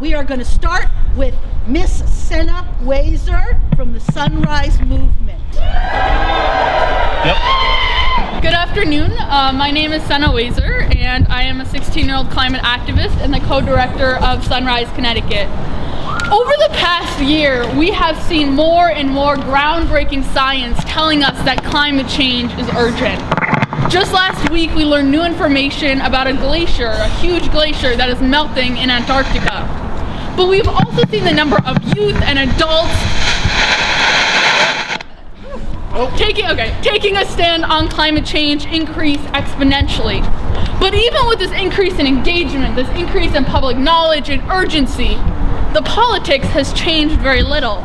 We are going to start with Miss Sena Wazer from the Sunrise Movement. Yep. Good afternoon. My name is Sena Wazer, and I am a 16-year-old climate activist and the co-director of Sunrise, Connecticut. Over the past year, we have seen more and more groundbreaking science telling us that climate change is urgent. Just last week, we learned new information about a glacier, a huge glacier that is melting in Antarctica. But we've also seen the number of youth and adults taking a stand on climate change increase exponentially. But even with this increase in engagement, this increase in public knowledge and urgency, the politics has changed very little.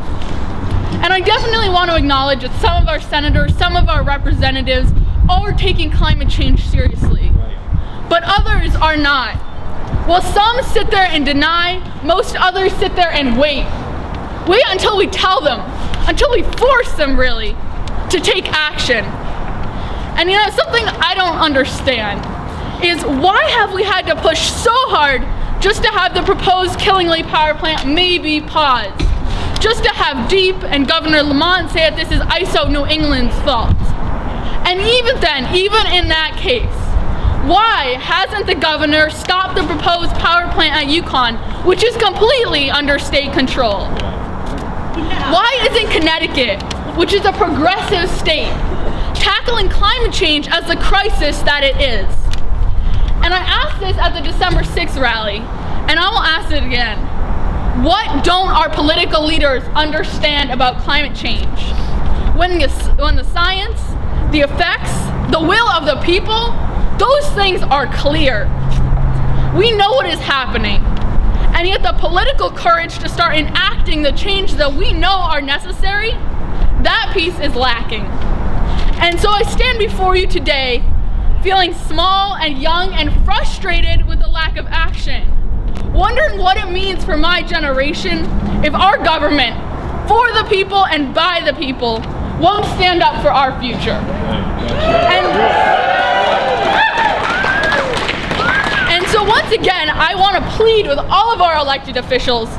And I definitely want to acknowledge that some of our senators, some of our representatives are taking climate change seriously, but others are not. While some sit there and deny, most others sit there and wait. Wait until we tell them, until we force them really to take action. And you know, something I don't understand is why have we had to push so hard just to have the proposed Killingly power plant maybe paused? Just to have Deep and Governor Lamont say that this is ISO New England's fault. And even then, even in that case, why hasn't the governor stopped the proposed power plant at UCONN, which is completely under state control? Why isn't Connecticut, which is a progressive state, tackling climate change as the crisis that it is? And I asked this at the December 6th rally, and I will ask it again. What don't our political leaders understand about climate change? When the science, the effects, the will of the people, those things are clear. We know what is happening, and yet the political courage to start enacting the change that we know are necessary, that piece is lacking. And so I stand before you today feeling small and young and frustrated with the lack of action, wondering what it means for my generation if our government, for the people and by the people, won't stand up for our future. And so once again, I want to plead with all of our elected officials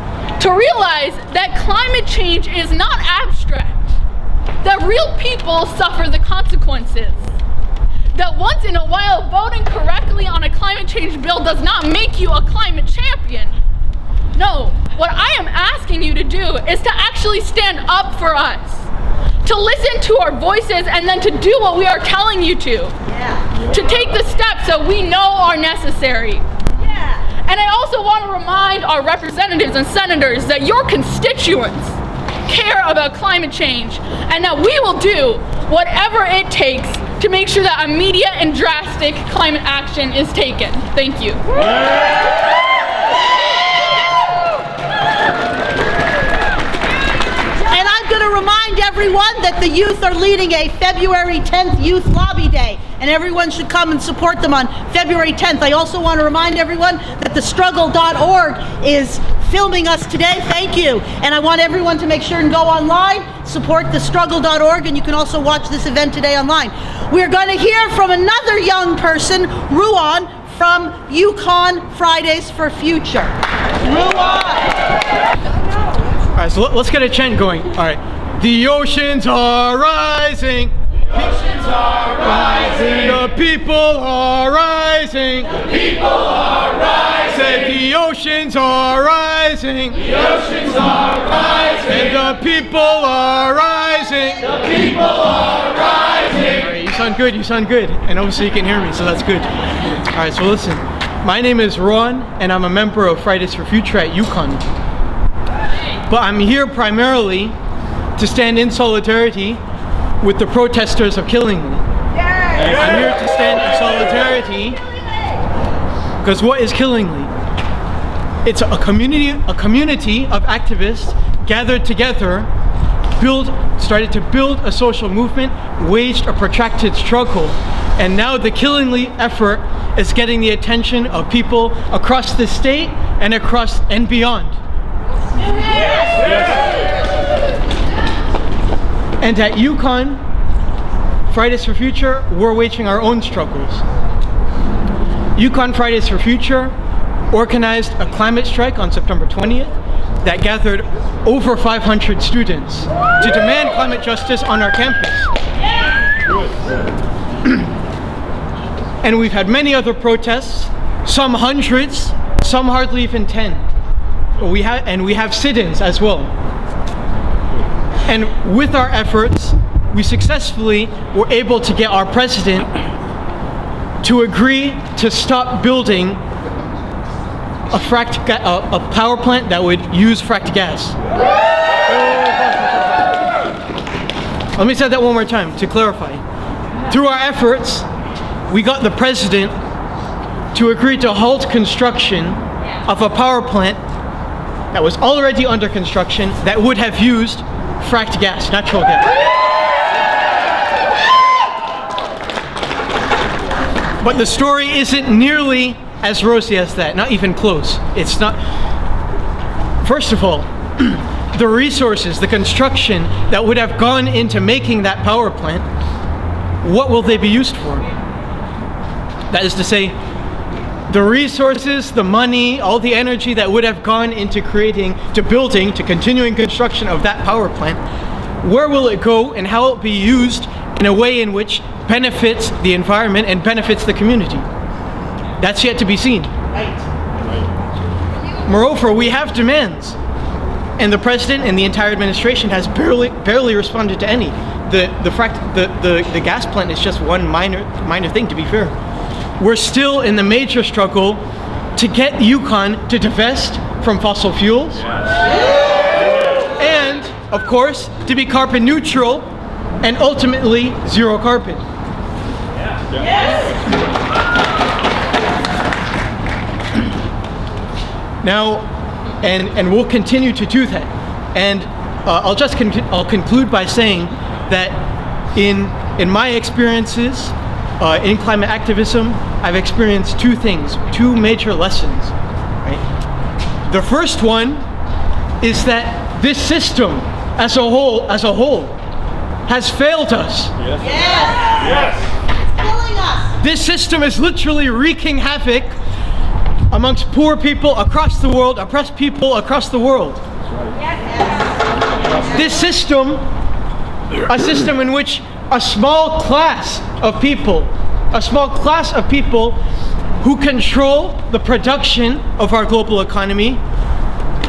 to realize that climate change is not abstract, that real people suffer the consequences, that once in a while voting correctly on a climate change bill does not make you a climate champion. No, what I am asking you to do is to actually stand up for us, to listen to our voices and then to do what we are telling you to. To take the steps that we know are necessary. And I also want to remind our representatives and senators that your constituents care about climate change and that we will do whatever it takes to make sure that immediate and drastic climate action is taken. Thank you. And I'm going to remind everyone that the youth are leading a February 10th Youth Lobby Day, and everyone should come and support them on February 10th. I also want to remind everyone that thestruggle.org is filming us today. Thank you. And I want everyone to make sure and go online, support thestruggle.org, and you can also watch this event today online. We're going to hear from another young person, Ruan, from UCONN Fridays for Future. Ruan! All right, so let's get a chant going. All right. The oceans are rising. The oceans are rising. The people are rising. The people are rising. Said the oceans are rising. The oceans are rising. And the people are rising. The people are rising. All right, you sound good. You sound good. And obviously you can hear me, so that's good. All right, so listen. My name is Ron, and I'm a member of Fridays for Future at UCONN. But I'm here primarily to stand in solidarity with the protesters of Killingly. I'm here to stand in solidarity because what is Killingly? It's a community of activists gathered together, started to build a social movement, waged a protracted struggle, and now the Killingly effort is getting the attention of people across the state and beyond. And at UCONN, Fridays for Future, we're waging our own struggles. UCONN Fridays for Future organized a climate strike on September 20th that gathered over 500 students to demand climate justice on our campus. And we've had many other protests, some hundreds, some hardly even 10. We have sit-ins as well. And with our efforts, we successfully were able to get our president to agree to stop building a power plant that would use fracked gas. Let me say that one more time to clarify. Through our efforts, we got the president to agree to halt construction of a power plant that was already under construction that would have used fracked gas, natural gas. But the story isn't nearly as rosy as that, not even close. It's not. First of all, the resources, the construction that would have gone into making that power plant, what will they be used for? That is to say, the resources, the money, all the energy that would have gone into to continuing construction of that power plant, where will it go and how will it be used in a way in which benefits the environment and benefits the community? That's yet to be seen. Moreover, we have demands, and the president and the entire administration has barely responded to any. The gas plant is just one minor thing, to be fair. We're still in the major struggle to get UCONN to divest from fossil fuels, and of course to be carbon neutral and ultimately zero carbon. Now, and we'll continue to do that. And I'll conclude by saying that in my experiences in climate activism, I've experienced two things, two major lessons. Right? The first one is that this system, as a whole, has failed us. Yes. It's killing us. This system is literally wreaking havoc amongst poor people across the world, oppressed people across the world. This system, a system in which a small class of people who control the production of our global economy,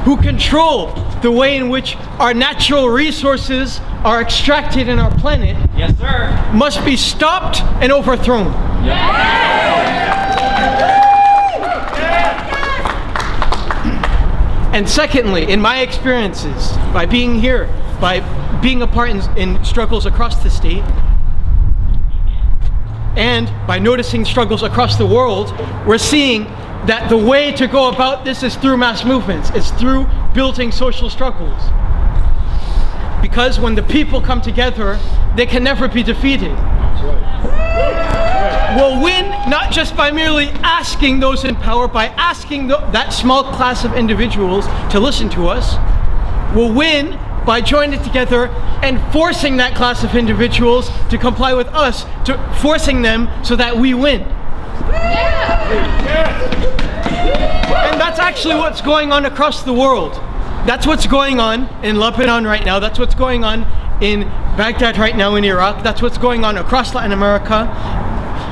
who control the way in which our natural resources are extracted in our planet, Yes, sir. must be stopped and overthrown. And secondly, in my experiences, by being here, by being a part in struggles across the state, and by noticing struggles across the world, we're seeing that the way to go about this is through mass movements. It's through building social struggles. Because when the people come together, they can never be defeated. We'll win not just by merely asking those in power, by asking that small class of individuals to listen to us. We'll win by joining together and forcing that class of individuals to comply with us, to forcing them so that we win. And that's actually what's going on across the world. That's what's going on in Lebanon right now. That's what's going on in Baghdad right now in Iraq. That's what's going on across Latin America.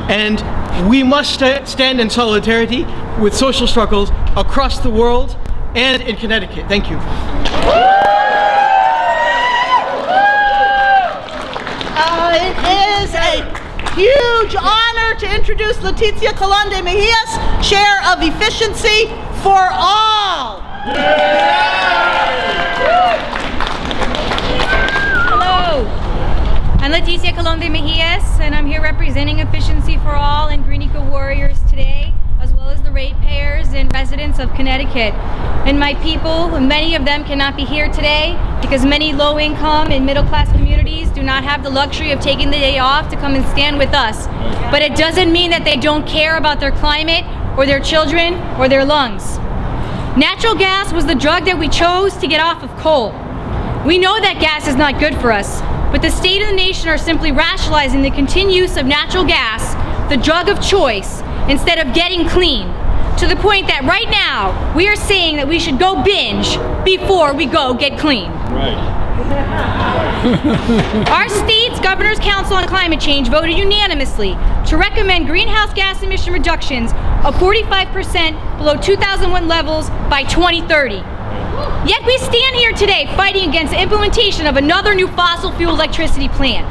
And we must stand in solidarity with social struggles across the world and in Connecticut. Thank you. It is a huge honor to introduce Leticia Colón de Mejias, Chair of Efficiency for All. Hello, I'm Leticia Colón de Mejias, and I'm here representing Efficiency for All and Green Eco Warriors today, as well as the ratepayers and residents of Connecticut. And my people, many of them cannot be here today because many low-income and middle-class communities do not have the luxury of taking the day off to come and stand with us. But it doesn't mean that they don't care about their climate or their children or their lungs. Natural gas was the drug that we chose to get off of coal. We know that gas is not good for us, but the state and the nation are simply rationalizing the continued use of natural gas, the drug of choice, instead of getting clean. to the point that right now we are saying that we should go binge before we go get clean. Right. Our state's Governor's Council on Climate Change voted unanimously to recommend greenhouse gas emission reductions of 45% below 2001 levels by 2030. Yet we stand here today fighting against the implementation of another new fossil fuel electricity plant.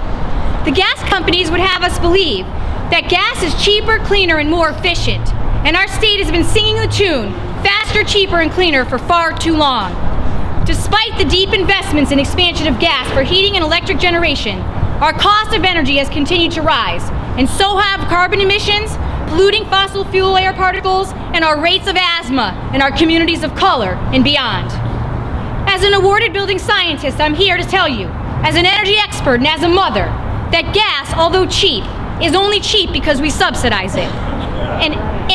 The gas companies would have us believe that gas is cheaper, cleaner, and more efficient. And our state has been singing the tune, faster, cheaper, and cleaner for far too long. Despite the deep investments and expansion of gas for heating and electric generation, our cost of energy has continued to rise, and so have carbon emissions, polluting fossil fuel air particles, and our rates of asthma in our communities of color and beyond. As an awarded building scientist, I'm here to tell you, as an energy expert and as a mother, that gas, although cheap, is only cheap because we subsidize it. And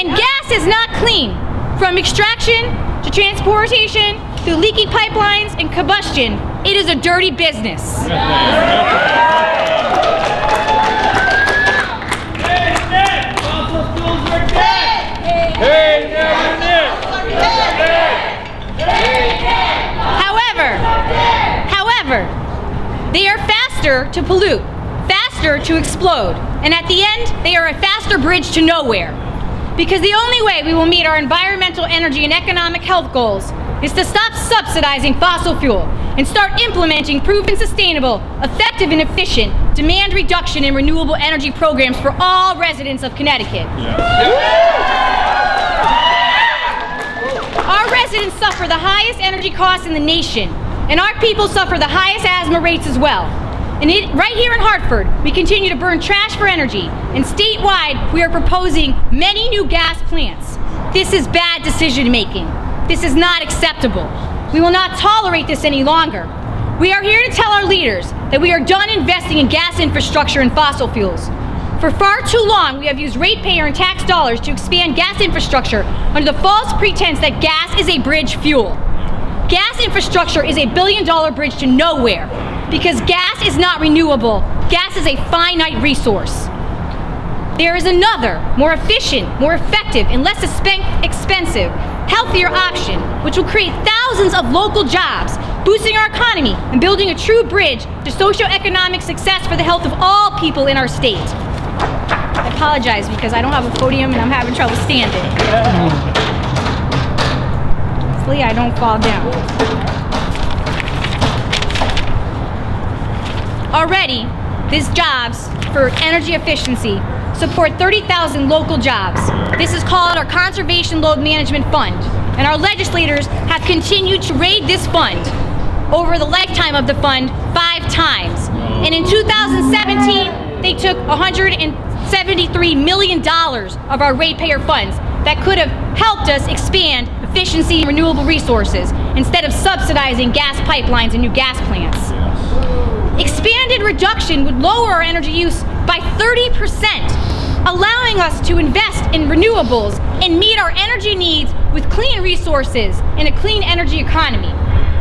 gas is not clean. From extraction to transportation, through leaky pipelines and combustion, it is a dirty business. However, they are faster to pollute, faster to explode, and at the end, they are a faster bridge to nowhere. Because the only way we will meet our environmental, energy, and economic health goals is to stop subsidizing fossil fuel and start implementing proven sustainable, effective, and efficient demand reduction and renewable energy programs for all residents of Connecticut. Our residents suffer the highest energy costs in the nation, and our people suffer the highest asthma rates as well. And right here in Hartford, we continue to burn trash for energy, and statewide, we are proposing many new gas plants. This is bad decision making. This is not acceptable. We will not tolerate this any longer. We are here to tell our leaders that we are done investing in gas infrastructure and fossil fuels. For far too long, we have used ratepayer and tax dollars to expand gas infrastructure under the false pretense that gas is a bridge fuel. Gas infrastructure is a billion-dollar bridge to nowhere because gas is not renewable. Gas is a finite resource. There is another, more efficient, more effective, and less expensive, healthier option, which will create thousands of local jobs, boosting our economy and building a true bridge to socioeconomic success for the health of all people in our state. I apologize because I don't have a podium and I'm having trouble standing. Hopefully I don't fall down. Already, these jobs for energy efficiency support 30,000 local jobs. This is called our Conservation Load Management Fund, and our legislators have continued to raid this fund over the lifetime of the fund 5 times. And in 2017, they took $173 million of our ratepayer funds that could have helped us expand efficiency and renewable resources instead of subsidizing gas pipelines and new gas plants. Expanded reduction would lower our energy use by 30%, allowing us to invest in renewables and meet our energy needs with clean resources in a clean energy economy.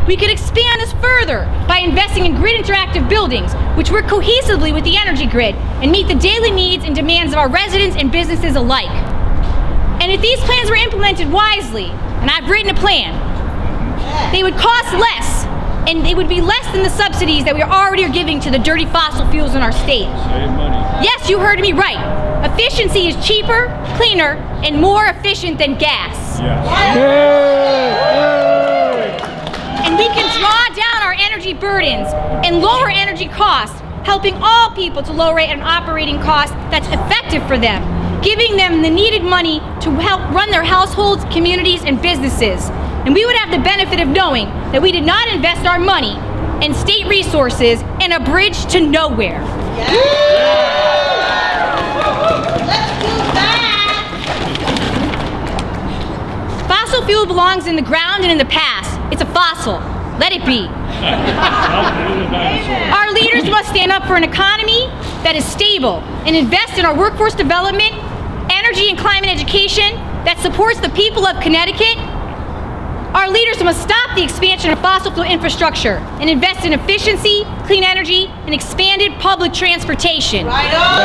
We could expand this further by investing in grid interactive buildings, which work cohesively with the energy grid and meet the daily needs and demands of our residents and businesses alike. And if these plans were implemented wisely, and I've written a plan, they would cost less, and they would be less than the subsidies that we already are giving to the dirty fossil fuels in our state. Save money. Yes, you heard me right. Efficiency is cheaper, cleaner, and more efficient than gas. Yes. And we can draw down our energy burdens and lower energy costs, helping all people to lower an operating cost that's effective for them, giving them the needed money to help run their households, communities, and businesses. And we would have the benefit of knowing that we did not invest our money and state resources in a bridge to nowhere. Let's do that! Fossil fuel belongs in the ground and in the past. It's a fossil. Let it be. Our leaders must stand up for an economy that is stable and invest in our workforce development, energy and climate education that supports the people of Connecticut. Our leaders must stop the expansion of fossil fuel infrastructure and invest in efficiency, clean energy, and expanded public transportation. Right on!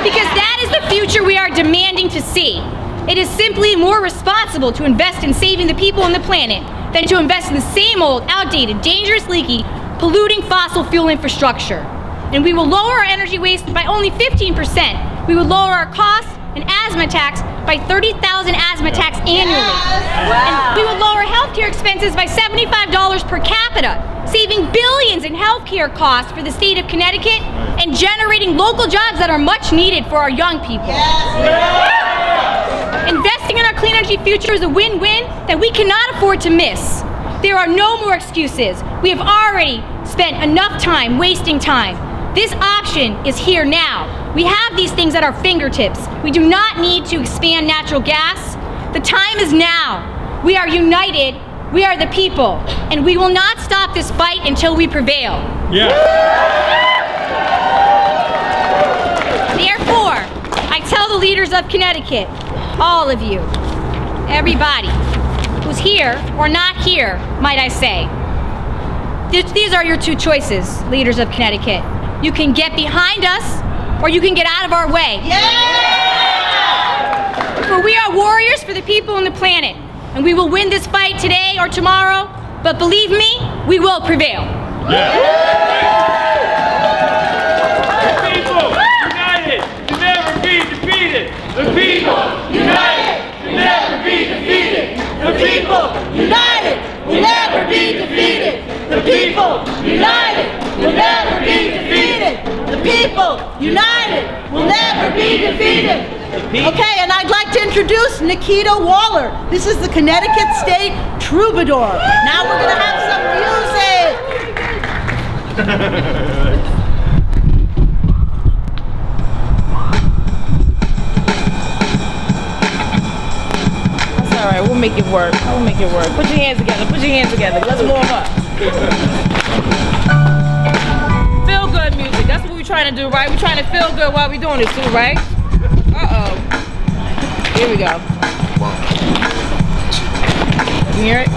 Because that is the future we are demanding to see. It is simply more responsible to invest in saving the people and the planet than to invest in the same old, outdated, dangerous, leaky, polluting fossil fuel infrastructure. And we will lower our energy waste by only 15%. We will lower our costs and asthma tax by 30,000 asthma tax annually. Wow. And we will lower healthcare expenses by $75 per capita, saving billions in healthcare costs for the state of Connecticut and generating local jobs that are much needed for our young people. Investing in our clean energy future is a win-win that we cannot afford to miss. There are no more excuses. We have already spent enough time wasting time. This option is here now. We have these things at our fingertips. We do not need to expand natural gas. The time is now. We are united. We are the people. And we will not stop this fight until we prevail. Yeah. Therefore, I tell the leaders of Connecticut, all of you, everybody who's here or not here, might I say, these are your two choices, leaders of Connecticut. You can get behind us or you can get out of our way. Yeah! For we are warriors for the people and the planet, and we will win this fight today or tomorrow, but believe me, we will prevail. Yeah. The people united can never be defeated. The people united can never be defeated. The people United will never be defeated. The people united will never be defeated. The people united will never be defeated. Okay, and I'd like to introduce Nekita Waller. This is the Connecticut State Troubadour. Now we're going to have some music. All right, we'll make it work. We'll make it work. Put your hands together. Put your hands together. Let's warm up. Feel good music. That's what we're trying to do, right? We're trying to feel good while we're doing this too, right? Uh-oh. Here we go. You hear it?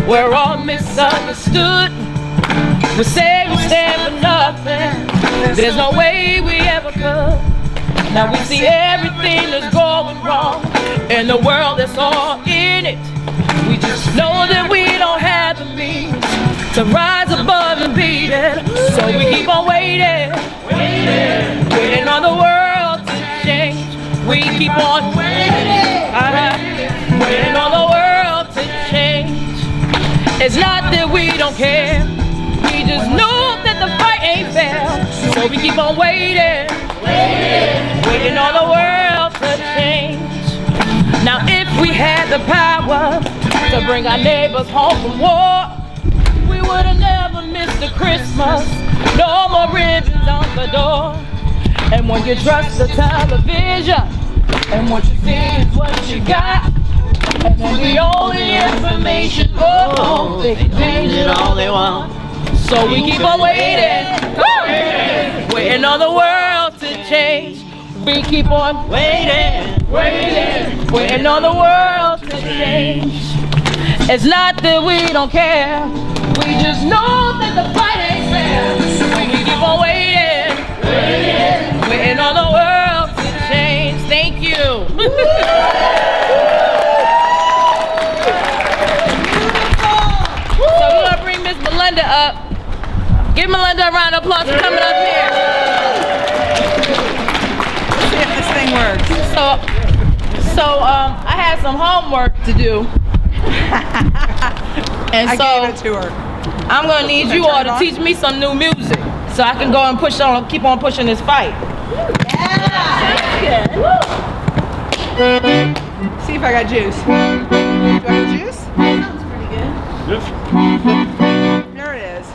We're all misunderstood. We say we stand for nothing. There's no way we ever could. Now we see everything that's going wrong in the world that's all in it. We just know that we don't have the means to rise above and beat it. So we keep on waiting, waiting on the world to change. We keep on waiting, waiting on the world to change. It's not that we don't care, we just know that the fight ain't fair. So we keep on waiting, waiting on the world to change. Now if we had the power to bring our neighbors home from war, we would have never missed a Christmas, no more ribbons on the door. And when you trust the television, and what you see is what you got, and then the only information, they can change it all they want. So we keep on waiting, waiting on the world to change. We keep on waiting, waiting on the world to change. It's not that we don't care, we just know that the fight ain't fair. So we keep on waiting, waiting on the world to change. Thank you. Melinda up. Give Melinda a round of applause for coming up here. Let's see if this thing works. So I had some homework to do. And I gave it to her. I'm gonna need you all to teach me some new music so I can go and keep on pushing this fight. Yeah. See if I got juice. Do I have juice? Sounds pretty good. Yes. There it is.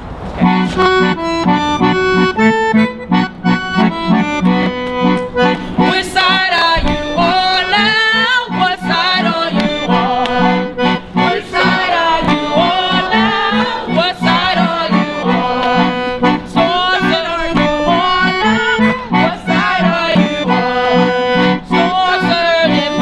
Which side are you on now? What side are you on? Which side are you on now? What side are you on? Sources are you on now? What side are you on? Sources and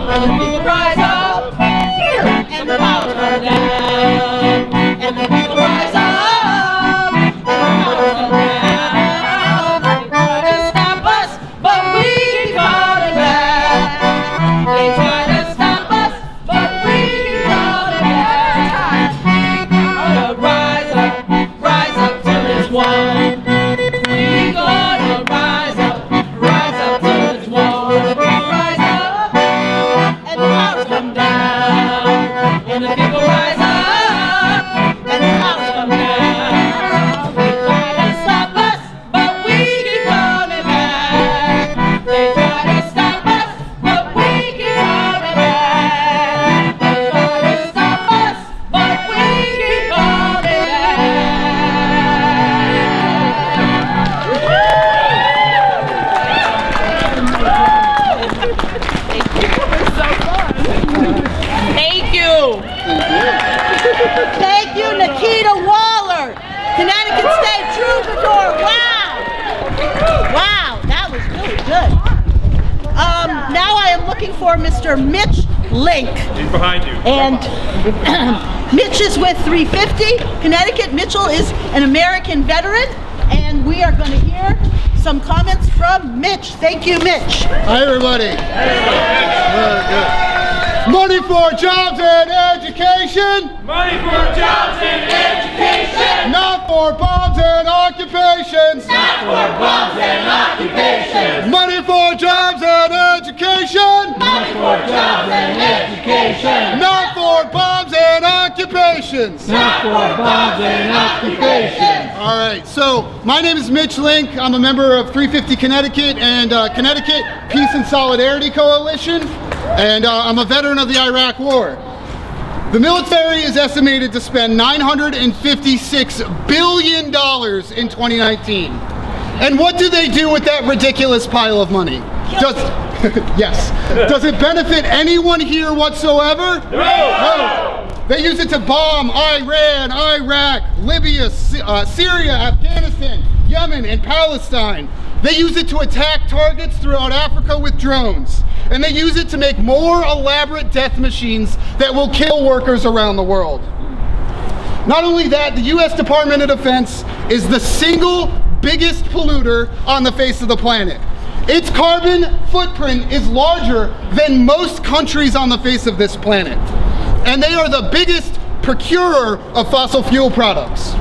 And the people rise up, and the powers come down. And the people rise up, and the powers come down. They try to stop us, but we keep coming back. They try to stop us, but we keep coming back. Gonna rise up till it's won. We gonna rise up till it's won. Rise up, and the powers come down. And the people rise up, and the powers come down. They try to stop us, but we keep coming back. They try to stop us, but we keep coming back. They try to stop us, but we keep coming back. Thank you. Thank you, Nekita Waller, Connecticut State Troubadour. Wow. Wow, that was really good. Now I am looking for Mr. Mitch Linck. He's behind you. And Mitch is with 350 Connecticut. Mitchell is an American veteran, and we are going to hear some comments from Mitch. Thank you, Mitch. Hi, everybody. Very good. Money for jobs and education. Money for jobs and education. Not for bombs and occupations. Not for bombs and occupations. Money for jobs and education. Money for jobs and education. Not for bombs and occupations. Not for bombs and occupations. All right, so my name is Mitch Linck. I'm a member of 350 Connecticut and Connecticut Peace and Solidarity Coalition, and I'm a veteran of the Iraq War. The military is estimated to spend $956 billion in 2019. And what do they do with that ridiculous pile of money? Yes. Does it benefit anyone here whatsoever? No! They use it to bomb Iran, Iraq, Libya, Syria, Afghanistan, Yemen, and Palestine. They use it to attack targets throughout Africa with drones. And they use it to make more elaborate death machines that will kill workers around the world. Not only that, the US Department of Defense is the single biggest polluter on the face of the planet. Its carbon footprint is larger than most countries on the face of this planet. And they are the biggest procurer of fossil fuel products.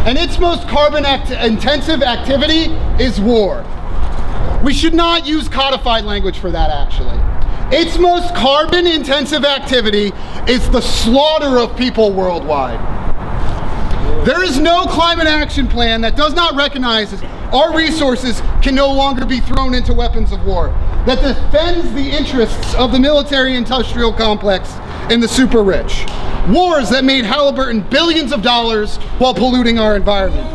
And its most carbon intensive activity is war. We should not use codified language for that, actually. Its most carbon intensive activity is the slaughter of people worldwide. There is no climate action plan that does not recognize that our resources can no longer be thrown into weapons of war, that defends the interests of the military-industrial complex and the super rich. Wars that made Halliburton billions of dollars while polluting our environment.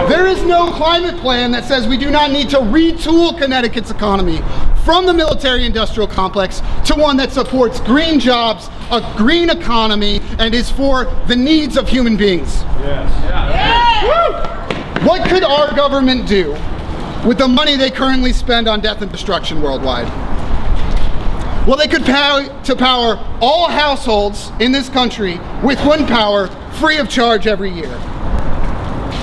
There is no climate plan that says we do not need to retool Connecticut's economy from the military-industrial complex to one that supports green jobs, a green economy, and is for the needs of human beings. What could our government do with the money they currently spend on death and destruction worldwide? Well, they could power all households in this country with wind power free of charge every year.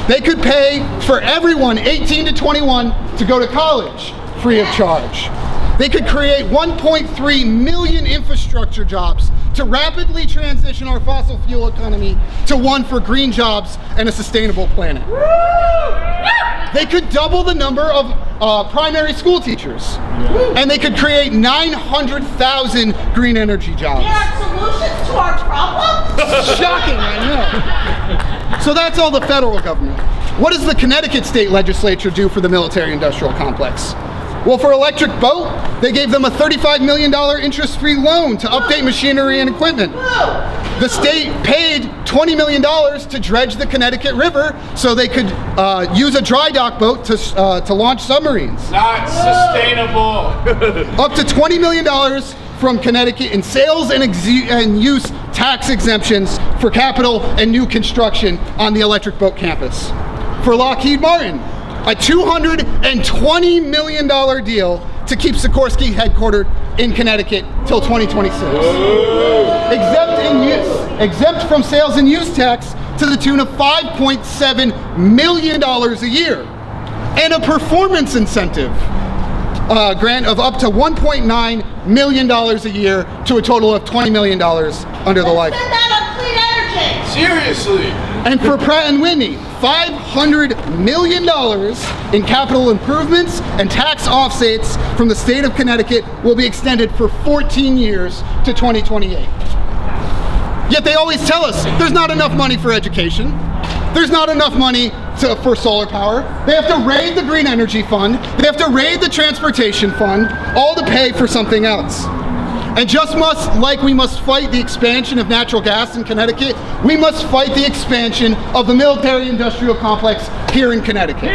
They could pay for everyone 18 to 21 to go to college free of charge. They could create 1.3 million infrastructure jobs to rapidly transition our fossil fuel economy to one for green jobs and a sustainable planet. They could double the number of primary school teachers, and they could create 900,000 green energy jobs. There are solutions to our problems? Shocking, I know. So that's all the federal government. What does the Connecticut state legislature do for the military-industrial complex? Well, for Electric Boat, they gave them a $35 million interest-free loan to update machinery and equipment. The state paid $20 million to dredge the Connecticut River so they could use a dry dock boat to launch submarines. Not sustainable. Up to $20 million from Connecticut in sales and use tax exemptions for capital and new construction on the Electric Boat campus. For Lockheed Martin, a $220 million deal to keep Sikorsky headquartered in Connecticut till 2026. Exempt from sales and use tax to the tune of $5.7 million a year. And a performance incentive grant of up to $1.9 million a year to a total of $20 million under the life. Spend that on clean energy. Seriously. And for Pratt & Whitney, $500 million in capital improvements and tax offsets from the state of Connecticut will be extended for 14 years to 2028. Yet they always tell us there's not enough money for education. There's not enough money for solar power. They have to raid the Green Energy Fund. They have to raid the Transportation Fund, all to pay for something else. And just like we must fight the expansion of natural gas in Connecticut, we must fight the expansion of the military-industrial complex here in Connecticut.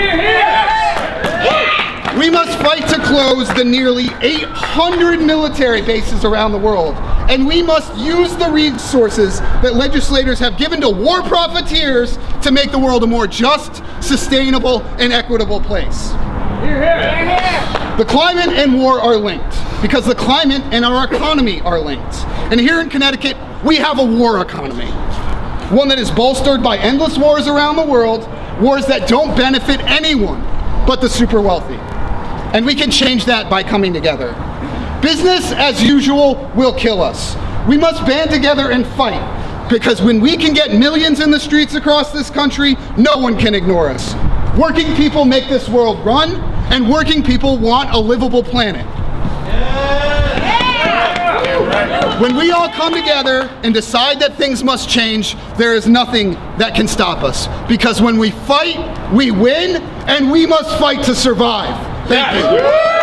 We must fight to close the nearly 800 military bases around the world. And we must use the resources that legislators have given to war profiteers to make the world a more just, sustainable, and equitable place. The climate and war are linked because the climate and our economy are linked. And here in Connecticut, we have a war economy. One that is bolstered by endless wars around the world, wars that don't benefit anyone but the super wealthy. And we can change that by coming together. Business as usual will kill us. We must band together and fight, because when we can get millions in the streets across this country, no one can ignore us. Working people make this world run, and working people want a livable planet. When we all come together and decide that things must change, there is nothing that can stop us. Because when we fight, we win, and we must fight to survive. Thank you.